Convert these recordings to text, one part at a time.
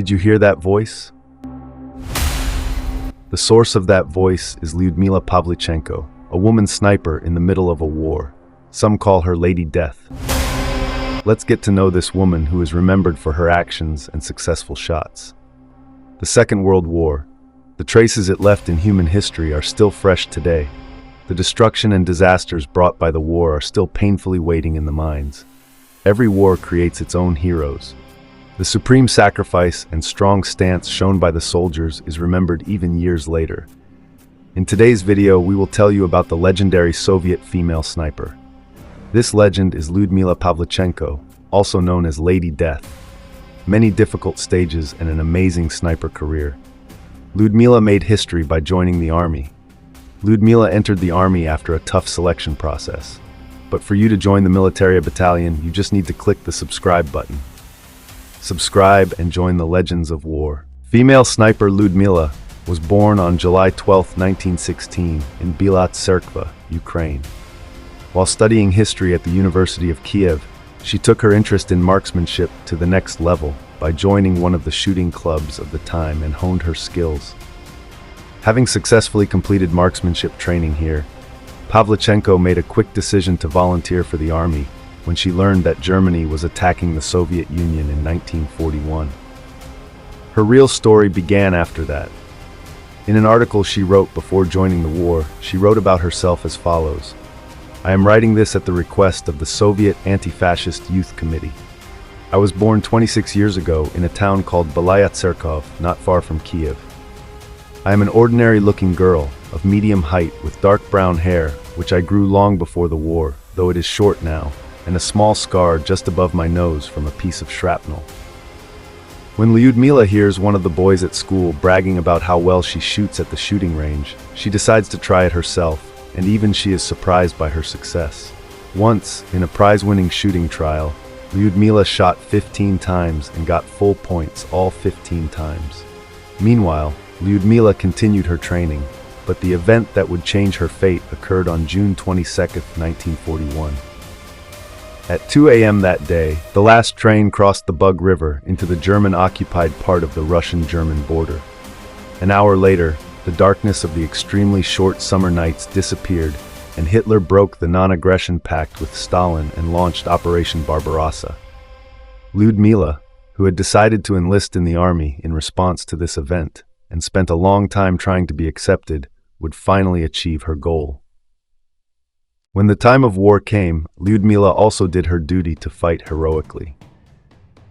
Did you hear that voice? The source of that voice is Lyudmila Pavlichenko, a woman sniper in the middle of a war. Some call her Lady Death. Let's get to know this woman who is remembered for her actions and successful shots. The Second World War. The traces it left in human history are still fresh today. The destruction and disasters brought by the war are still painfully waiting in the minds. Every war creates its own heroes. The supreme sacrifice and strong stance shown by the soldiers is remembered even years later. In today's video, we will tell you about the legendary Soviet female sniper. This legend is Lyudmila Pavlichenko, also known as Lady Death. Many difficult stages and an amazing sniper career. Lyudmila made history by joining the army. Lyudmila entered the army after a tough selection process. But for you to join the Militaria battalion, you just need to click the subscribe button. Subscribe and join the legends of war. Female sniper Lyudmila was born on July 12, 1916 in Bilat Tserkva, Ukraine. While studying history at the University of Kiev, she took her interest in marksmanship to the next level by joining one of the shooting clubs of the time and honed her skills. Having successfully completed marksmanship training here, Pavlichenko made a quick decision to volunteer for the army when she learned that Germany was attacking the Soviet Union in 1941. Her real story began after that. In an article she wrote before joining the war, she wrote about herself as follows: "I am writing this at the request of the Soviet Anti-Fascist Youth Committee. I was born 26 years ago in a town called Bilat Tserkva, not far from Kiev. I am an ordinary-looking girl of medium height with dark brown hair, which I grew long before the war, though it is short now, and a small scar just above my nose from a piece of shrapnel." When Lyudmila hears one of the boys at school bragging about how well she shoots at the shooting range, she decides to try it herself, and even she is surprised by her success. Once, in a prize-winning shooting trial, Lyudmila shot 15 times and got full points all 15 times. Meanwhile, Lyudmila continued her training, but the event that would change her fate occurred on June 22, 1941. At 2 a.m. that day, the last train crossed the Bug River into the German-occupied part of the Russian-German border. An hour later, the darkness of the extremely short summer nights disappeared, and Hitler broke the non-aggression pact with Stalin and launched Operation Barbarossa. Lyudmila, who had decided to enlist in the army in response to this event and spent a long time trying to be accepted, would finally achieve her goal. When the time of war came, Lyudmila also did her duty to fight heroically.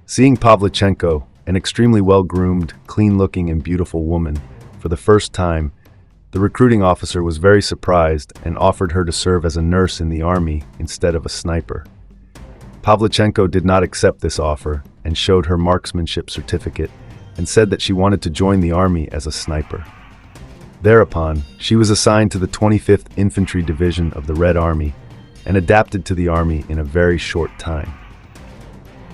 Seeing Pavlichenko, an extremely well-groomed, clean-looking and beautiful woman, for the first time, the recruiting officer was very surprised and offered her to serve as a nurse in the army instead of a sniper. Pavlichenko did not accept this offer and showed her marksmanship certificate and said that she wanted to join the army as a sniper. Thereupon, she was assigned to the 25th Infantry Division of the Red Army and adapted to the army in a very short time.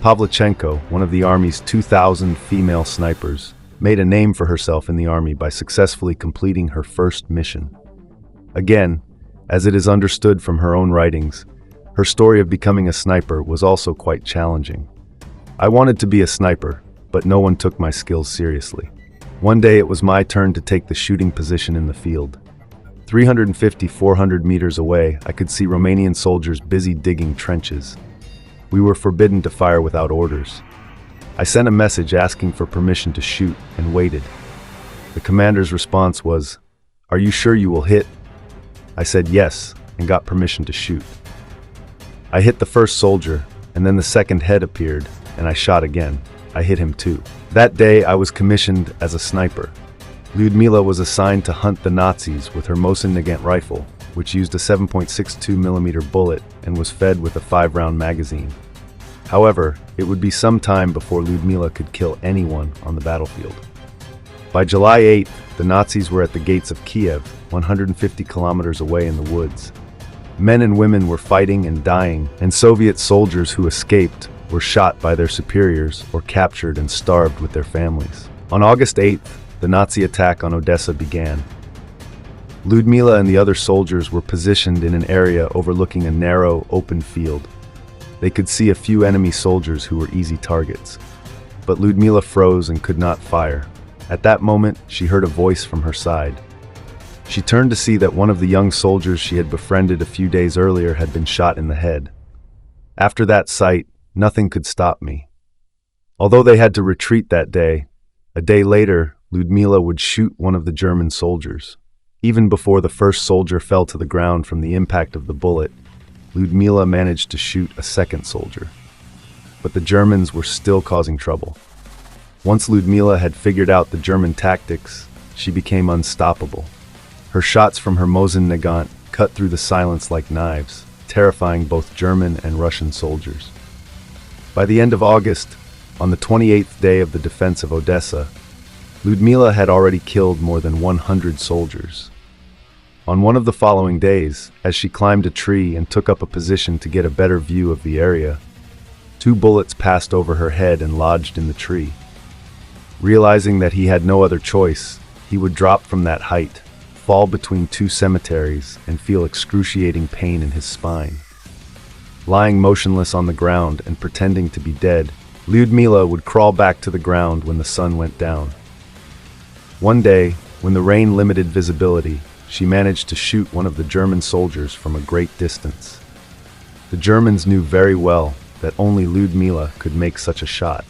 Pavlichenko, one of the army's 2,000 female snipers, made a name for herself in the army by successfully completing her first mission. Again, as it is understood from her own writings, her story of becoming a sniper was also quite challenging. "I wanted to be a sniper, but no one took my skills seriously. One day it was my turn to take the shooting position in the field. 350-400 meters away, I could see Romanian soldiers busy digging trenches. We were forbidden to fire without orders. I sent a message asking for permission to shoot and waited. The commander's response was, 'Are you sure you will hit?' I said yes and got permission to shoot. I hit the first soldier, and then the second head appeared, and I shot again. I hit him too. That day I was commissioned as a sniper. Lyudmila was assigned to hunt the Nazis with her Mosin Nagant rifle, which used a 7.62mm bullet and was fed with a 5-round magazine. However, it would be some time before Lyudmila could kill anyone on the battlefield. By July 8th, the Nazis were at the gates of Kiev, 150 kilometers away in the woods. Men and women were fighting and dying, and Soviet soldiers who escaped were shot by their superiors or captured and starved with their families. On August 8th, the Nazi attack on Odessa began. Lyudmila and the other soldiers were positioned in an area overlooking a narrow, open field. They could see a few enemy soldiers who were easy targets. but Lyudmila froze and could not fire. At that moment, she heard a voice from her side. She turned to see that one of the young soldiers she had befriended a few days earlier had been shot in the head. After that sight, nothing could stop me. Although they had to retreat that day, a day later, Lyudmila would shoot one of the German soldiers. Even before the first soldier fell to the ground from the impact of the bullet, Lyudmila managed to shoot a second soldier. But the Germans were still causing trouble. Once Lyudmila had figured out the German tactics, she became unstoppable. Her shots from her Mosin Nagant cut through the silence like knives, terrifying both German and Russian soldiers. By the end of August, on the 28th day of the defense of Odessa, Lyudmila had already killed more than 100 soldiers. On one of the following days, as she climbed a tree and took up a position to get a better view of the area, 2 bullets passed over her head and lodged in the tree. Realizing that he had no other choice, he would drop from that height, fall between 2 cemeteries, and feel excruciating pain in his spine. Lying motionless on the ground and pretending to be dead, Lyudmila would crawl back to the ground when the sun went down. One day, when the rain limited visibility, she managed to shoot one of the German soldiers from a great distance. The Germans knew very well that only Lyudmila could make such a shot.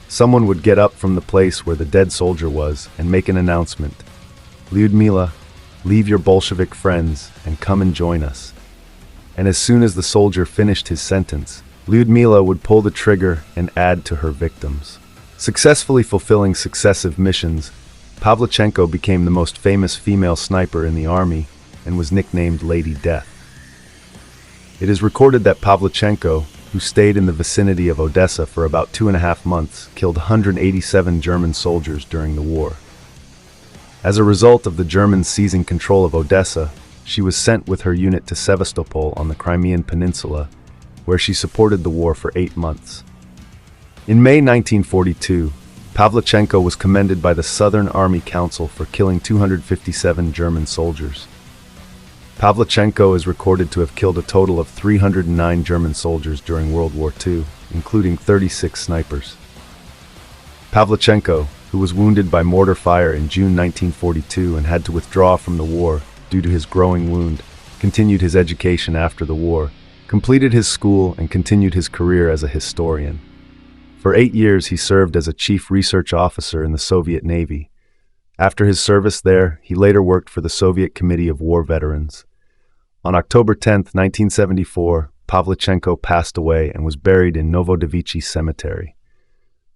Someone would get up from the place where the dead soldier was and make an announcement. "Lyudmila, leave your Bolshevik friends and come and join us." And as soon as the soldier finished his sentence, Lyudmila would pull the trigger and add to her victims. Successfully fulfilling successive missions, Pavlichenko became the most famous female sniper in the army and was nicknamed Lady Death. It is recorded that Pavlichenko, who stayed in the vicinity of Odessa for about 2.5 months, killed 187 German soldiers during the war. As a result of the Germans seizing control of Odessa, she was sent with her unit to Sevastopol on the Crimean Peninsula, where she supported the war for 8 months. In May 1942, Pavlichenko was commended by the Southern Army Council for killing 257 German soldiers. Pavlichenko is recorded to have killed a total of 309 German soldiers during World War II, including 36 snipers. Pavlichenko, who was wounded by mortar fire in June 1942 and had to withdraw from the war due to his growing wound, continued his education after the war, completed his school, and continued his career as a historian. For 8 years, he served as a chief research officer in the Soviet Navy. After his service there, he later worked for the Soviet Committee of War Veterans. On October 10, 1974, Pavlichenko passed away and was buried in WWII Cemetery.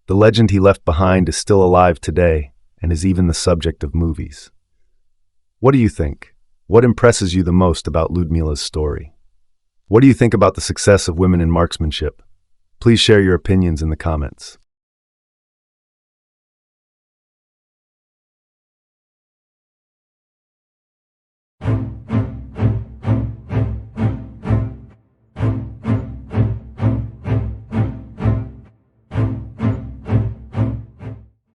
The legend he left behind is still alive today and is even the subject of movies. What do you think? What impresses you the most about Lyudmila's story? What do you think about the success of women in marksmanship? Please share your opinions in the comments.